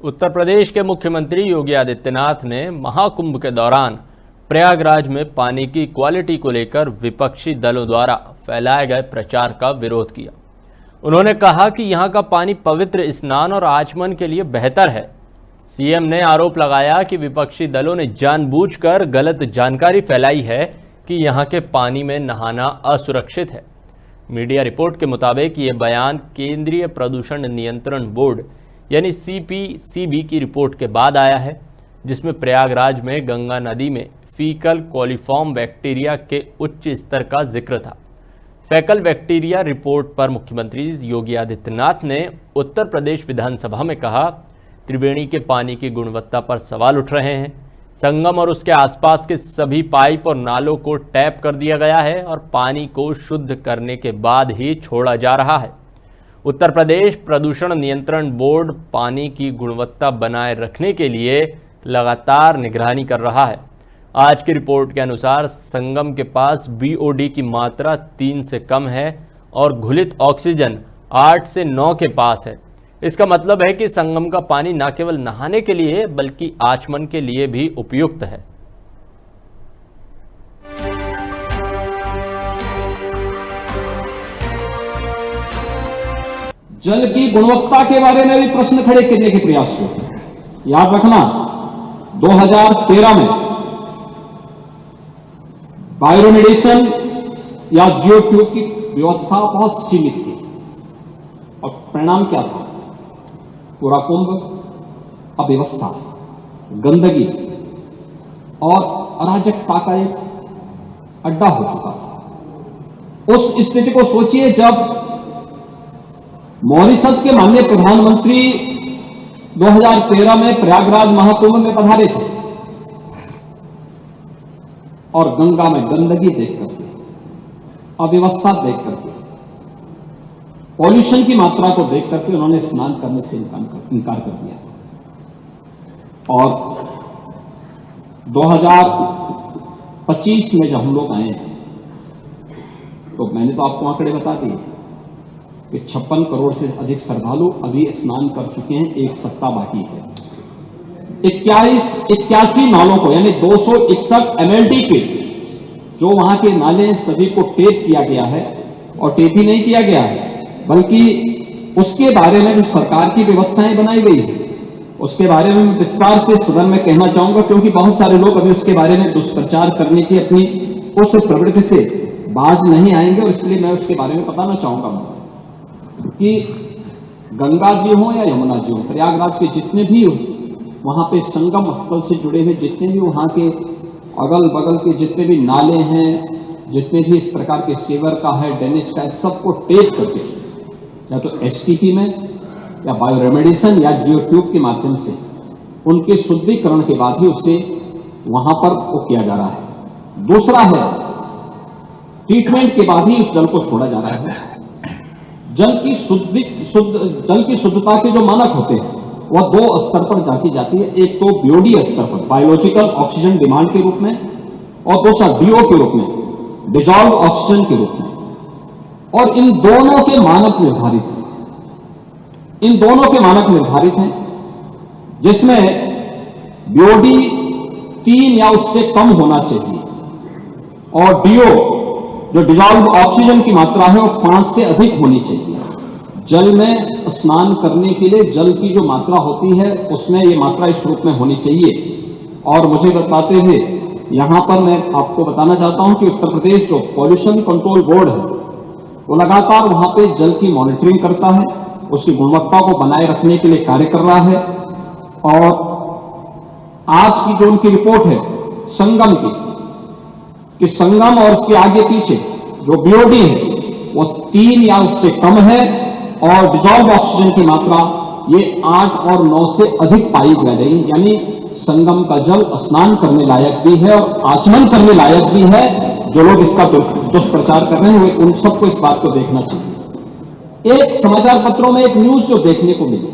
उत्तर प्रदेश के मुख्यमंत्री योगी आदित्यनाथ ने महाकुंभ के दौरान प्रयागराज में पानी की क्वालिटी को लेकर विपक्षी दलों द्वारा फैलाए गए प्रचार का विरोध किया। उन्होंने कहा कि यहां का पानी पवित्र स्नान और आचमन के लिए बेहतर है। सीएम ने आरोप लगाया कि विपक्षी दलों ने जानबूझकर गलत जानकारी फैलाई है कि यहां के पानी में नहाना असुरक्षित है। मीडिया रिपोर्ट के मुताबिक ये बयान केंद्रीय प्रदूषण नियंत्रण बोर्ड यानी CPCB की रिपोर्ट के बाद आया है, जिसमें प्रयागराज में गंगा नदी में फीकल कोलिफॉर्म बैक्टीरिया के उच्च स्तर का जिक्र था। फीकल बैक्टीरिया रिपोर्ट पर मुख्यमंत्री योगी आदित्यनाथ ने उत्तर प्रदेश विधानसभा में कहा, त्रिवेणी के पानी की गुणवत्ता पर सवाल उठ रहे हैं। संगम और उसके आसपास के सभी पाइप और नालों को टैप कर दिया गया है और पानी को शुद्ध करने के बाद ही छोड़ा जा रहा है। उत्तर प्रदेश प्रदूषण नियंत्रण बोर्ड पानी की गुणवत्ता बनाए रखने के लिए लगातार निगरानी कर रहा है। आज की रिपोर्ट के अनुसार संगम के पास BOD की मात्रा 3 से कम है और घुलित ऑक्सीजन 8 से 9 के पास है। इसका मतलब है कि संगम का पानी न केवल नहाने के लिए बल्कि आचमन के लिए भी उपयुक्त है। जल की गुणवत्ता के बारे में भी प्रश्न खड़े करने के प्रयास होते हैं। याद रखना, 2013 में बायोरेमेडिएशन या जियो ट्यूब की व्यवस्था बहुत सीमित थी और परिणाम क्या था? पूरा कुंभ अव्यवस्था, गंदगी और अराजकता का एक अड्डा हो चुका था। उस स्थिति को सोचिए जब मॉरिशस के माननीय प्रधानमंत्री 2013 में प्रयागराज महाकुंभ में पधारे थे और गंगा में गंदगी देख करके, अव्यवस्था देख करके, पॉल्यूशन की मात्रा को देख करके उन्होंने स्नान करने से इनकार कर दिया। और 2025 में जब हम लोग आए तो मैंने तो आपको आंकड़े बता दिए कि 56 करोड़ से अधिक श्रद्धालु अभी स्नान कर चुके हैं, एक सप्ताह बाकी है। 81 नालों को यानी 261 MLD के जो वहां के नाले सभी को टेप किया गया है, और टेप ही नहीं किया गया है बल्कि उसके बारे में जो सरकार की व्यवस्थाएं बनाई गई है उसके बारे में विस्तार से सदन में कहना चाहूंगा, क्योंकि बहुत सारे लोग अभी उसके बारे में दुष्प्रचार करने की अपनी उस प्रवृत्ति से बाज नहीं आएंगे, और इसलिए मैं उसके बारे में बताना चाहूंगा कि गंगा जी हो या यमुना जी हो, प्रयागराज के जितने भी वहां पे संगम स्थल से जुड़े हुए जितने भी वहां के अगल बगल के जितने भी नाले हैं, जितने भी इस प्रकार के सीवर का है, ड्रेनेज का है, सबको टेप करके या तो STP में या बायोरेमेडिएशन या जियो ट्यूब के माध्यम से उनके शुद्धिकरण के बाद ही उसे वहां पर वो किया जा रहा है। दूसरा है ट्रीटमेंट के बाद ही उस जल को छोड़ा जा रहा है। जल की शुद्धता के जो मानक होते हैं वह 2 स्तर पर जांची जाती है। एक तो BOD स्तर पर, बायोलॉजिकल ऑक्सीजन डिमांड के रूप में, और दूसरा DO के रूप में, डिजॉल्व ऑक्सीजन के रूप में। और इन दोनों के मानक निर्धारित हैं, जिसमें BOD 3 या उससे कम होना चाहिए और DO जो डिजॉल्व ऑक्सीजन की मात्रा है वो 5 से अधिक होनी चाहिए। जल में स्नान करने के लिए जल की जो मात्रा होती है उसमें ये मात्रा इस रूप में होनी चाहिए। और मुझे बताते हुए यहां पर मैं आपको बताना चाहता हूं कि उत्तर प्रदेश जो पॉल्यूशन कंट्रोल बोर्ड है वो लगातार वहां पे जल की मॉनिटरिंग करता है, उसकी गुणवत्ता को बनाए रखने के लिए कार्य कर रहा है। और आज की जो उनकी रिपोर्ट है संगम की, कि संगम और उसके आगे पीछे जो BOD है वो 3 या उससे कम है और डिजॉल्व ऑक्सीजन की मात्रा ये 8 और 9 से अधिक पाई जा रही है। यानी संगम का जल स्नान करने लायक भी है और आचमन करने लायक भी है। जो लोग इसका दुष्प्रचार कर रहे हैं उन सबको इस बात को देखना चाहिए। एक समाचार पत्रों में एक न्यूज जो देखने को मिली,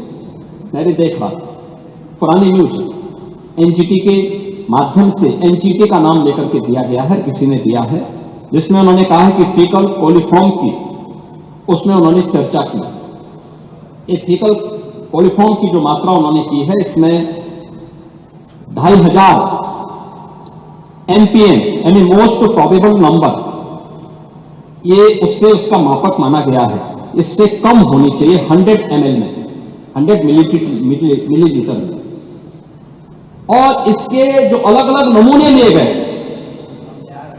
मैंने देख रहा था, पुरानी न्यूज NGT के माध्यम से, NGT का नाम लेकर के दिया गया है, किसी ने दिया है, जिसमें उन्होंने कहा है कि फीकल कोलिफॉर्म की उसमें उन्होंने चर्चा की। ये फीकल कोलिफॉर्म की जो मात्रा उन्होंने की है इसमें 2500 MPM यानी मोस्ट प्रोबेबल नंबर, ये उससे उसका मापक माना गया है। इससे कम होनी चाहिए 100 ml में, 100 मिलीलीटर में। और इसके जो अलग अलग नमूने लिए गए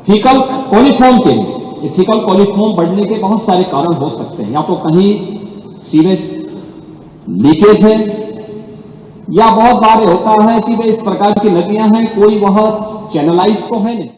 फीकल कोलिफॉर्म के लिए, ये फीकल कोलिफॉर्म बढ़ने के बहुत सारे कारण हो सकते हैं। या तो कहीं सीवेज लीकेज है, या बहुत बार होता है कि वे इस प्रकार की नदियां हैं कोई वह चैनलाइज तो है नहीं।